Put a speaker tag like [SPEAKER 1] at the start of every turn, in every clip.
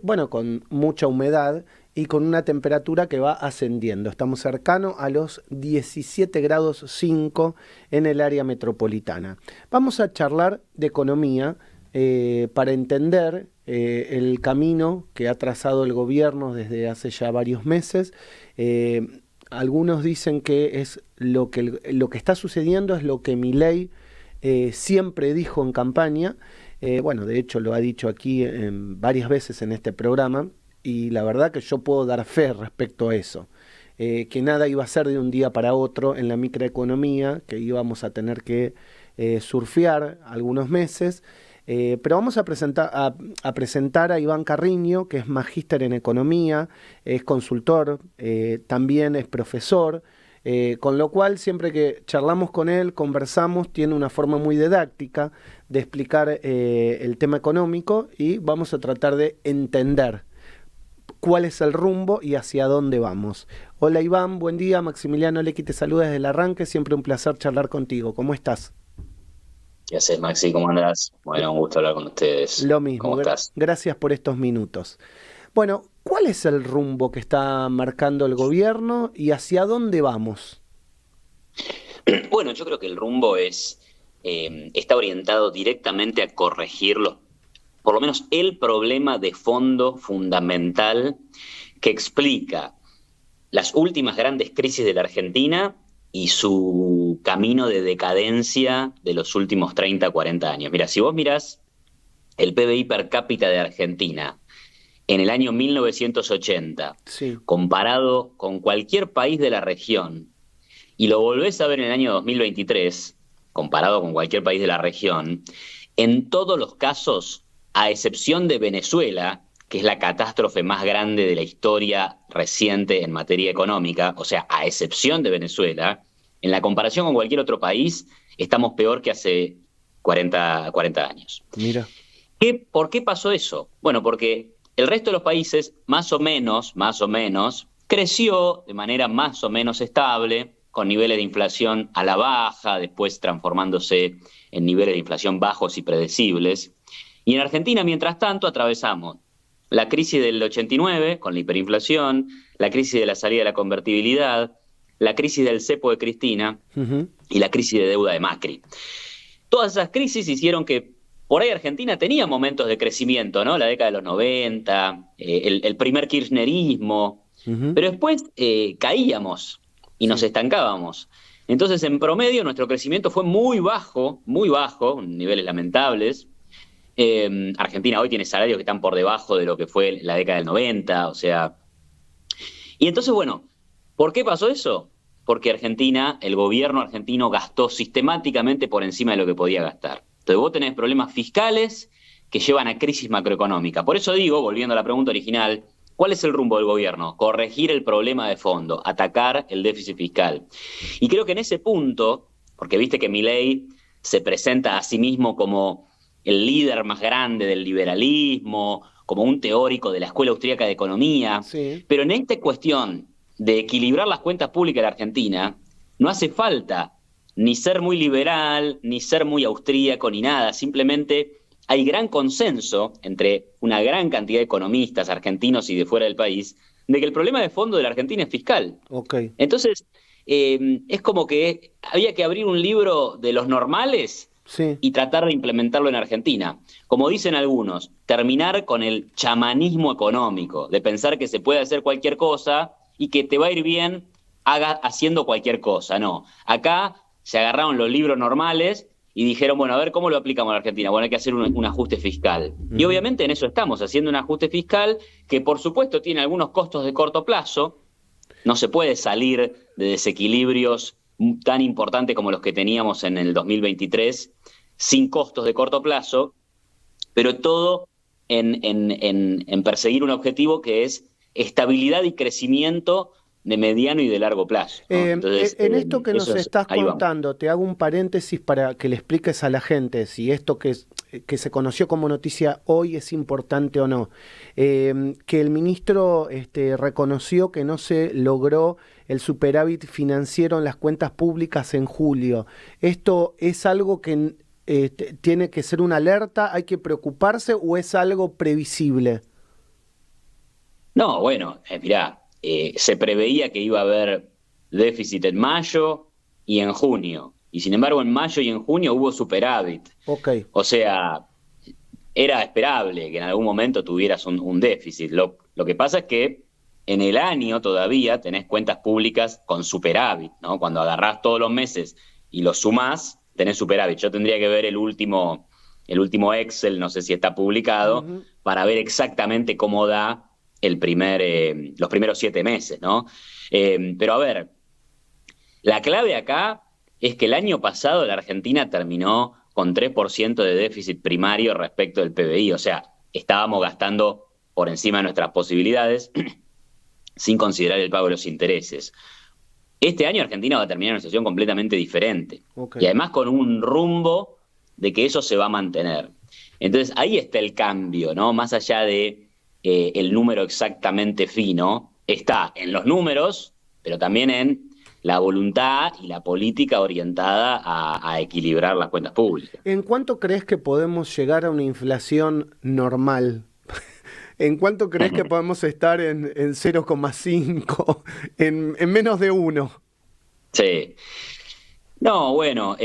[SPEAKER 1] bueno, con mucha humedad y con una temperatura que va ascendiendo. Estamos cercanos a los 17 grados 5 en el área metropolitana. Vamos a charlar de economía para entender el camino que ha trazado el gobierno desde hace ya varios meses. Algunos dicen que es lo que está sucediendo es lo que Milei siempre dijo en campaña. Bueno, de hecho lo ha dicho aquí varias veces en este programa, y la verdad que yo puedo dar fe respecto a eso. Que nada iba a ser de un día para otro en la microeconomía, que íbamos a tener que surfear algunos meses. Pero vamos a presentar a Iván Carriño, que es magíster en economía, es consultor, también es profesor, con lo cual siempre que charlamos con él, conversamos, tiene una forma muy didáctica de explicar el tema económico, y vamos a tratar de entender cuál es el rumbo y hacia dónde vamos. Hola Iván, buen día. Maximiliano Lecky te saluda desde el arranque, siempre un placer charlar contigo. ¿Cómo estás?
[SPEAKER 2] ¿Qué haces, Maxi? ¿Cómo andás? Bueno, un gusto hablar con ustedes.
[SPEAKER 1] Lo mismo,
[SPEAKER 2] ¿Cómo estás?
[SPEAKER 1] gracias por estos minutos. Bueno, ¿cuál es el rumbo que está marcando el gobierno y hacia dónde vamos?
[SPEAKER 2] Bueno, yo creo que el rumbo está orientado directamente a corregir por lo menos el problema de fondo fundamental que explica las últimas grandes crisis de la Argentina y su camino de decadencia de los últimos 30, 40 años. Mira, si vos mirás el PBI per cápita de Argentina en el año 1980,
[SPEAKER 1] Sí.
[SPEAKER 2] comparado con cualquier país de la región, y lo volvés a ver en el año 2023, comparado con cualquier país de la región, en todos los casos, a excepción de Venezuela, que es la catástrofe más grande de la historia reciente en materia económica, o sea, a excepción de Venezuela, en la comparación con cualquier otro país, estamos peor que hace 40 años.
[SPEAKER 1] Mira.
[SPEAKER 2] ¿Por qué pasó eso? Bueno, porque el resto de los países, más o menos, creció de manera más o menos estable, con niveles de inflación a la baja, después transformándose en niveles de inflación bajos y predecibles. Y en Argentina, mientras tanto, atravesamos la crisis del 89, con la hiperinflación, la crisis de la salida de la convertibilidad, la crisis del cepo de Cristina
[SPEAKER 1] Uh-huh.
[SPEAKER 2] y la crisis de deuda de Macri. Todas esas crisis hicieron que por ahí Argentina tenía momentos de crecimiento, ¿no? La década de los 90, el primer kirchnerismo,
[SPEAKER 1] Uh-huh.
[SPEAKER 2] pero después caíamos y nos
[SPEAKER 1] Sí.
[SPEAKER 2] estancábamos. Entonces, en promedio, nuestro crecimiento fue muy bajo, niveles lamentables. Argentina hoy tiene salarios que están por debajo de lo que fue la década del 90, o sea. Y entonces, bueno, ¿por qué pasó eso? Porque Argentina, el gobierno argentino gastó sistemáticamente por encima de lo que podía gastar. Entonces vos tenés problemas fiscales que llevan a crisis macroeconómica. Por eso digo, volviendo a la pregunta original, ¿cuál es el rumbo del gobierno? Corregir el problema de fondo, atacar el déficit fiscal. Y creo que en ese punto, porque viste que Milei se presenta a sí mismo como el líder más grande del liberalismo, como un teórico de la Escuela Austríaca de Economía,
[SPEAKER 1] Sí.
[SPEAKER 2] pero en esta cuestión de equilibrar las cuentas públicas de la Argentina, no hace falta ni ser muy liberal, ni ser muy austríaco, ni nada. Simplemente hay gran consenso entre una gran cantidad de economistas argentinos y de fuera del país de que el problema de fondo de la Argentina es fiscal.
[SPEAKER 1] Ok.
[SPEAKER 2] Entonces, es como que había que abrir un libro de los normales
[SPEAKER 1] Sí.
[SPEAKER 2] y tratar de implementarlo en Argentina. Como dicen algunos, terminar con el chamanismo económico, de pensar que se puede hacer cualquier cosa y que te va a ir bien haciendo cualquier cosa. No, acá se agarraron los libros normales y dijeron, bueno, a ver cómo lo aplicamos en Argentina. Bueno, hay que hacer un ajuste fiscal. Y
[SPEAKER 1] Uh-huh.
[SPEAKER 2] obviamente en eso estamos, haciendo un ajuste fiscal que por supuesto tiene algunos costos de corto plazo. No se puede salir de desequilibrios tan importantes como los que teníamos en el 2023 sin costos de corto plazo, pero todo en perseguir un objetivo que es estabilidad y crecimiento de mediano y de largo plazo, ¿no? Entonces,
[SPEAKER 1] En esto que nos estás
[SPEAKER 2] ahí vamos.
[SPEAKER 1] contando, te hago un paréntesis para que le expliques a la gente si esto que se conoció como noticia hoy es importante o no. Que el ministro reconoció que no se logró el superávit financiero en las cuentas públicas en julio. ¿Esto es algo que tiene que ser una alerta, hay que preocuparse o es algo previsible?
[SPEAKER 2] No, bueno, mirá, se preveía que iba a haber déficit en mayo y en junio. Y sin embargo, en mayo y en junio hubo superávit.
[SPEAKER 1] Ok.
[SPEAKER 2] O sea, era esperable que en algún momento tuvieras un déficit. Lo que pasa es que en el año todavía tenés cuentas públicas con superávit, ¿no? Cuando agarrás todos los meses y los sumás, tenés superávit. Yo tendría que ver el último Excel, no sé si está publicado,
[SPEAKER 1] Ujú.
[SPEAKER 2] para ver exactamente cómo da los primeros 7 meses, ¿no? Pero a ver, la clave acá es que el año pasado la Argentina terminó con 3% de déficit primario respecto del PBI, o sea, estábamos gastando por encima de nuestras posibilidades sin considerar el pago de los intereses. Este año Argentina va a terminar en una situación completamente diferente
[SPEAKER 1] Ok.
[SPEAKER 2] y además con un rumbo de que eso se va a mantener. Entonces ahí está el cambio, ¿no? Más allá de el número exactamente fino, está en los números, pero también en la voluntad y la política orientada a equilibrar las cuentas públicas.
[SPEAKER 1] ¿En cuánto crees que podemos llegar a una inflación normal? ¿En cuánto crees que podemos estar en 0,5, en menos de uno?
[SPEAKER 2] Sí. No, bueno,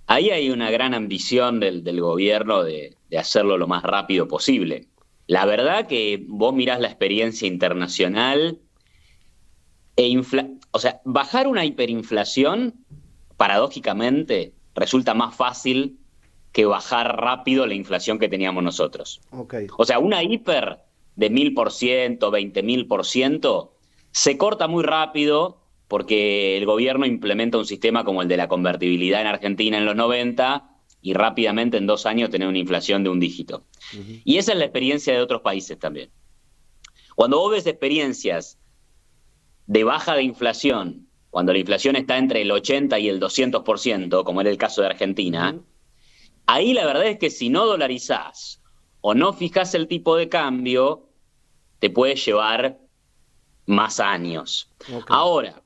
[SPEAKER 2] ahí hay una gran ambición del gobierno de hacerlo lo más rápido posible. La verdad que vos mirás la experiencia internacional o sea, bajar una hiperinflación, paradójicamente, resulta más fácil que bajar rápido la inflación que teníamos nosotros.
[SPEAKER 1] Ok.
[SPEAKER 2] O sea, una hiper de 1000%, 20.000%, se corta muy rápido porque el gobierno implementa un sistema como el de la convertibilidad en Argentina en los 90 y rápidamente en 2 años tener una inflación de un dígito.
[SPEAKER 1] Ujú.
[SPEAKER 2] Y esa es la experiencia de otros países también. Cuando vos ves experiencias de baja de inflación, cuando la inflación está entre el 80 y el 200%, como era el caso de Argentina,
[SPEAKER 1] Ujú.
[SPEAKER 2] ahí la verdad es que si no dolarizás o no fijás el tipo de cambio, te puede llevar más años.
[SPEAKER 1] Ok.
[SPEAKER 2] Ahora,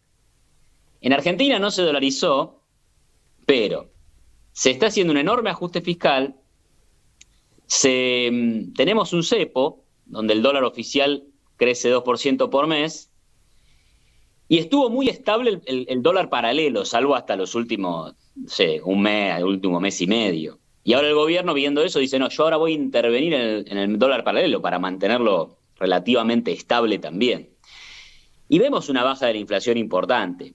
[SPEAKER 2] en Argentina no se dolarizó, pero se está haciendo un enorme ajuste fiscal. Tenemos un cepo, donde el dólar oficial crece 2% por mes, y estuvo muy estable el dólar paralelo, salvo hasta los últimos, no sé, un mes, el último mes y medio. Y ahora el gobierno, viendo eso, dice, no, yo ahora voy a intervenir en el dólar paralelo para mantenerlo relativamente estable también. Y vemos una baja de la inflación importante.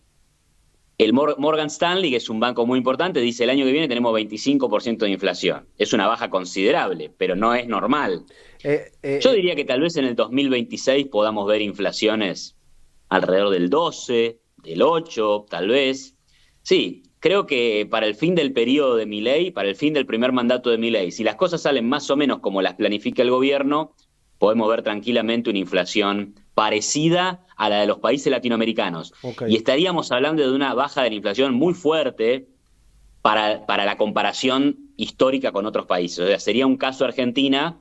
[SPEAKER 2] El Morgan Stanley, que es un banco muy importante, dice el año que viene tenemos 25% de inflación. Es una baja considerable, pero no es normal.
[SPEAKER 1] Eh,
[SPEAKER 2] Yo
[SPEAKER 1] eh,
[SPEAKER 2] diría que tal vez en el 2026 podamos ver inflaciones alrededor del 12, del 8, tal vez. Sí, creo que para el fin del periodo de Milei, para el fin del primer mandato de Milei, si las cosas salen más o menos como las planifica el gobierno, podemos ver tranquilamente una inflación parecida a la de los países latinoamericanos.
[SPEAKER 1] ok.
[SPEAKER 2] Y estaríamos hablando de una baja de la inflación muy fuerte para la comparación histórica con otros países. O sea, sería un caso Argentina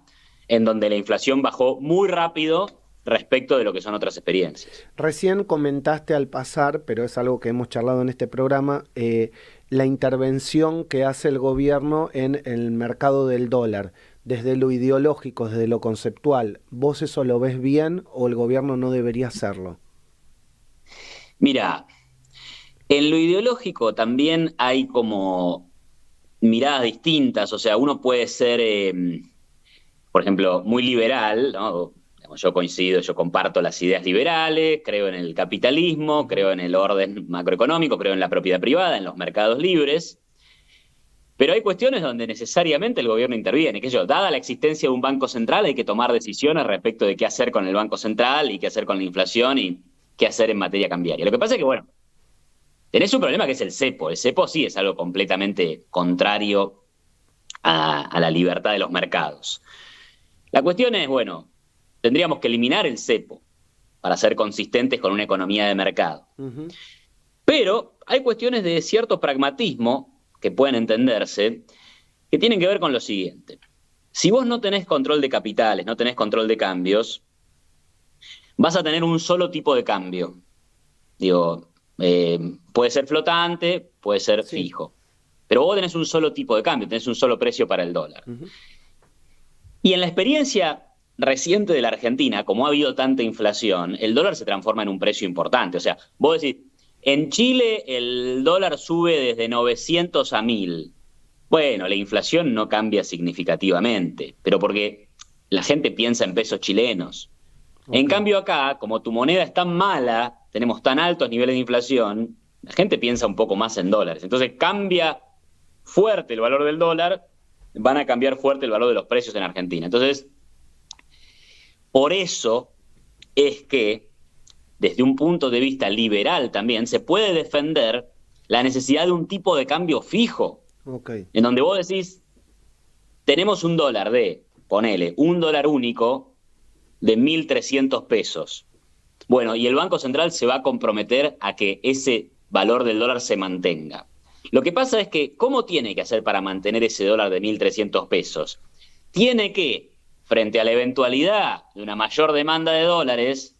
[SPEAKER 2] en donde la inflación bajó muy rápido respecto de lo que son otras experiencias.
[SPEAKER 1] Recién comentaste al pasar, pero es algo que hemos charlado en este programa, la intervención que hace el gobierno en el mercado del dólar, desde lo ideológico, desde lo conceptual. ¿Vos eso lo ves bien o el gobierno no debería hacerlo?
[SPEAKER 2] Mira, en lo ideológico también hay como miradas distintas, o sea, uno puede ser, por ejemplo, muy liberal, ¿no? Yo coincido, yo comparto las ideas liberales, creo en el capitalismo,
[SPEAKER 1] Ujú.
[SPEAKER 2] creo en el orden macroeconómico, creo en la propiedad privada, en los mercados libres, pero hay cuestiones donde necesariamente el gobierno interviene, que yo, dada la existencia de un banco central, hay que tomar decisiones respecto de qué hacer con el banco central y qué hacer con la inflación y qué hacer en materia cambiaria. Lo que pasa es que, bueno, tenés un problema que es el cepo. El cepo sí es algo completamente contrario a la libertad de los mercados. La cuestión es, bueno, tendríamos que eliminar el cepo para ser consistentes con una economía de mercado.
[SPEAKER 1] Ujú.
[SPEAKER 2] Pero hay cuestiones de cierto pragmatismo que pueden entenderse, que tienen que ver con lo siguiente. Si vos no tenés control de capitales, no tenés control de cambios, vas a tener un solo tipo de cambio. Digo, puede ser flotante, puede ser
[SPEAKER 1] Sí.
[SPEAKER 2] fijo. Pero vos tenés un solo tipo de cambio, tenés un solo precio para el dólar.
[SPEAKER 1] Ujú.
[SPEAKER 2] Y en la experiencia reciente de la Argentina, como ha habido tanta inflación, el dólar se transforma en un precio importante. O sea, vos decís, en Chile el dólar sube desde 900 a 1000. Bueno, la inflación no cambia significativamente, pero porque la gente piensa en pesos chilenos. En
[SPEAKER 1] Ok.
[SPEAKER 2] cambio acá, como tu moneda es tan mala, tenemos tan altos niveles de inflación, la gente piensa un poco más en dólares. Entonces cambia fuerte el valor del dólar, van a cambiar fuerte el valor de los precios en Argentina. Entonces, por eso es que, desde un punto de vista liberal también, se puede defender la necesidad de un tipo de cambio fijo,
[SPEAKER 1] Ok.
[SPEAKER 2] en donde vos decís, tenemos un dólar de, ponele, un dólar único de 1.300 pesos. Bueno, y el Banco Central se va a comprometer a que ese valor del dólar se mantenga. Lo que pasa es que, ¿cómo tiene que hacer para mantener ese dólar de 1.300 pesos? Tiene que, frente a la eventualidad de una mayor demanda de dólares,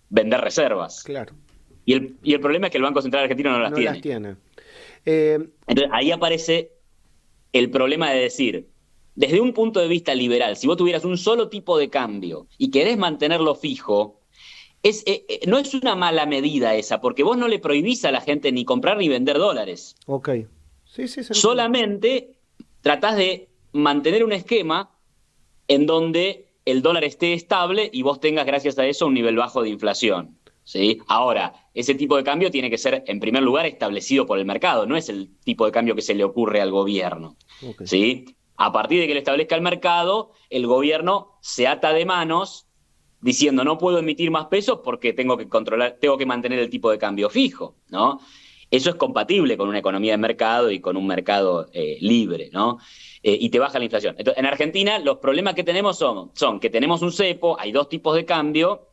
[SPEAKER 2] vender reservas.
[SPEAKER 1] Claro.
[SPEAKER 2] Y el problema es que el Banco Central Argentino no las
[SPEAKER 1] No las
[SPEAKER 2] tiene.
[SPEAKER 1] tiene. Eh,
[SPEAKER 2] Entonces ahí aparece el problema de decir, desde un punto de vista liberal, si vos tuvieras un solo tipo de cambio y querés mantenerlo fijo, no es una mala medida esa, porque vos no le prohibís a la gente ni comprar ni vender dólares.
[SPEAKER 1] ok. Sí, sí, se entiende.
[SPEAKER 2] Solamente tratás de mantener un esquema en donde el dólar esté estable y vos tengas, gracias a eso, un nivel bajo de inflación. ¿Sí? Ahora, ese tipo de cambio tiene que ser, en primer lugar, establecido por el mercado, no es el tipo de cambio que se le ocurre al gobierno.
[SPEAKER 1] Ok.
[SPEAKER 2] ¿Sí? A partir de que lo establezca el mercado, el gobierno se ata de manos diciendo no puedo emitir más pesos porque tengo que controlar, tengo que mantener el tipo de cambio fijo, ¿no? Eso es compatible con una economía de mercado y con un mercado libre, ¿no? Y te baja la inflación. Entonces, en Argentina los problemas que tenemos son que tenemos un cepo, hay dos tipos de cambio,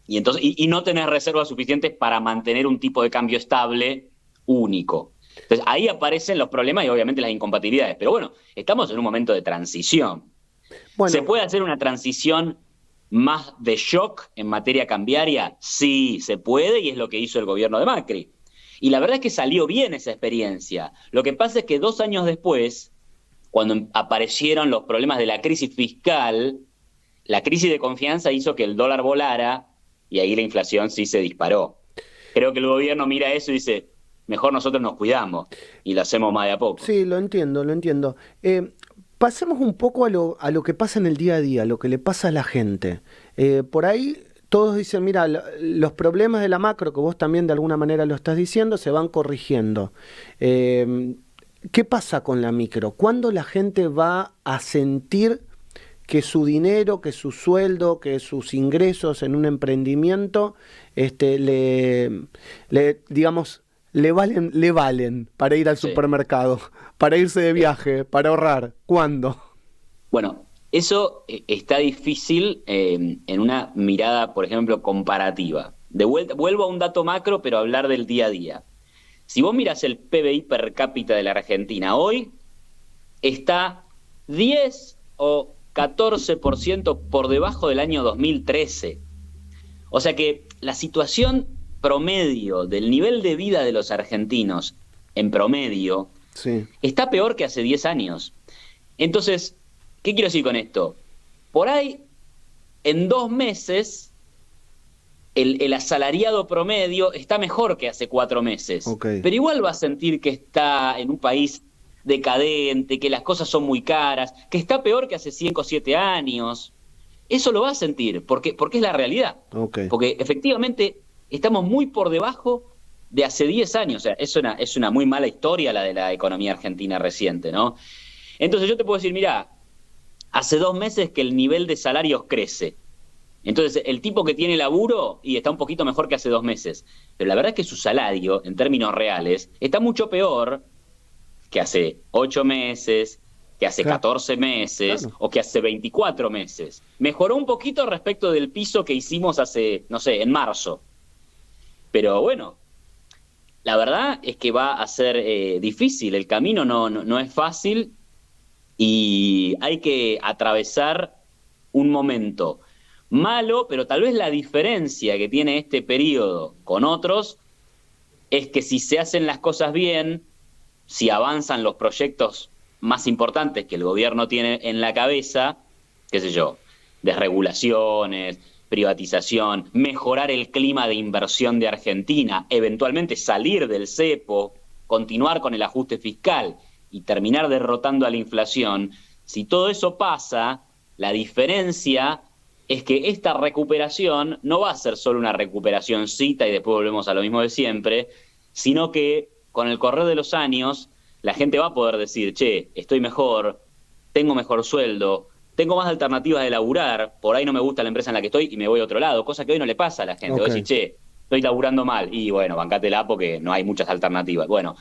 [SPEAKER 2] y no tenés reservas suficientes para mantener un tipo de cambio estable único. Entonces ahí aparecen los problemas y obviamente las incompatibilidades. Pero bueno, estamos en un momento de transición. ¿Se
[SPEAKER 1] Bueno,
[SPEAKER 2] puede hacer una transición más de shock en materia cambiaria? Sí, se puede y es lo que hizo el gobierno de Macri. Y la verdad es que salió bien esa experiencia. Lo que pasa es que 2 años después, cuando aparecieron los problemas de la crisis fiscal, la crisis de confianza hizo que el dólar volara y ahí la inflación sí se disparó. Creo que el gobierno mira eso y dice, mejor nosotros nos cuidamos y lo hacemos más de a poco.
[SPEAKER 1] sí, lo entiendo, lo entiendo. Pasemos un poco a lo que pasa en el día a día, lo que le pasa a la gente. Por ahí todos dicen, mira, los problemas de la macro, que vos también de alguna manera lo estás diciendo, se van corrigiendo. Eh, ¿Qué pasa con la micro? ¿Cuándo la gente va a sentir que su dinero, que su sueldo, que sus ingresos en un emprendimiento, digamos, le valen para ir al
[SPEAKER 2] Sí.
[SPEAKER 1] supermercado, para irse de
[SPEAKER 2] Eh,
[SPEAKER 1] viaje, para ahorrar? ¿Cuándo?
[SPEAKER 2] Bueno, eso está difícil en una mirada, por ejemplo, comparativa. De vuelta, vuelvo a un dato macro, pero a hablar del día a día. Si vos miras el PBI per cápita de la Argentina hoy, está 10 o 14% por debajo del año 2013. O sea que la situación promedio del nivel de vida de los argentinos, en promedio,
[SPEAKER 1] Sí,
[SPEAKER 2] está peor que hace 10 años. Entonces, ¿qué quiero decir con esto? Por ahí, en 2 meses, el asalariado promedio está mejor que hace 4 meses,
[SPEAKER 1] ok,
[SPEAKER 2] pero igual va a sentir que está en un país decadente, que las cosas son muy caras, que está peor que hace 5 o 7 años. Eso lo va a sentir, porque es la realidad.
[SPEAKER 1] ok.
[SPEAKER 2] Porque efectivamente estamos muy por debajo de hace 10 años. O sea, es una muy mala historia la de la economía argentina reciente, ¿no? Entonces yo te puedo decir, mira, hace 2 meses que el nivel de salarios crece. Entonces, el tipo que tiene laburo y está un poquito mejor que hace 2 meses. Pero la verdad es que su salario, en términos reales, está mucho peor que hace 8 meses, que hace
[SPEAKER 1] Claro,
[SPEAKER 2] 14 meses
[SPEAKER 1] claro.
[SPEAKER 2] o que hace 24 meses. Mejoró un poquito respecto del piso que hicimos hace, no sé, en marzo. Pero bueno, la verdad es que va a ser difícil. El camino no es fácil y hay que atravesar un momento malo, pero tal vez la diferencia que tiene este periodo con otros es que si se hacen las cosas bien, si avanzan los proyectos más importantes que el gobierno tiene en la cabeza, qué sé yo, desregulaciones, privatización, mejorar el clima de inversión de Argentina, eventualmente salir del cepo, continuar con el ajuste fiscal y terminar derrotando a la inflación, si todo eso pasa, la diferencia es que esta recuperación no va a ser solo una recuperacióncita y después volvemos a lo mismo de siempre, sino que con el correr de los años la gente va a poder decir, che, estoy mejor, tengo mejor sueldo, tengo más alternativas de laburar, por ahí no me gusta la empresa en la que estoy y me voy a otro lado, cosa que hoy no le pasa a la gente. Vos decís, che, estoy laburando mal, y bueno, bancátela porque no hay muchas alternativas. Bueno,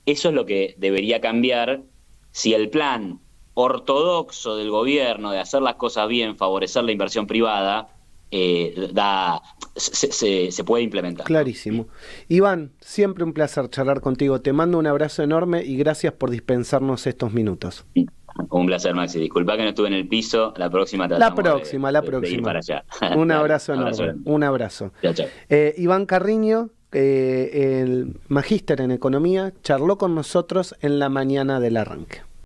[SPEAKER 2] eso es lo que debería cambiar si el plan ortodoxo del gobierno de hacer las cosas bien, favorecer la inversión privada, se puede implementar.
[SPEAKER 1] Clarísimo. Iván, siempre un placer charlar contigo. Te mando un abrazo enorme y gracias por dispensarnos estos minutos.
[SPEAKER 2] Un placer, Maxi. Disculpa que no estuve en el piso. La próxima
[SPEAKER 1] La próxima.
[SPEAKER 2] de ir para allá.
[SPEAKER 1] Un abrazo enorme. Un abrazo.
[SPEAKER 2] Chao, chao.
[SPEAKER 1] Iván Carriño, el magíster en economía, charló con nosotros en la mañana del arranque.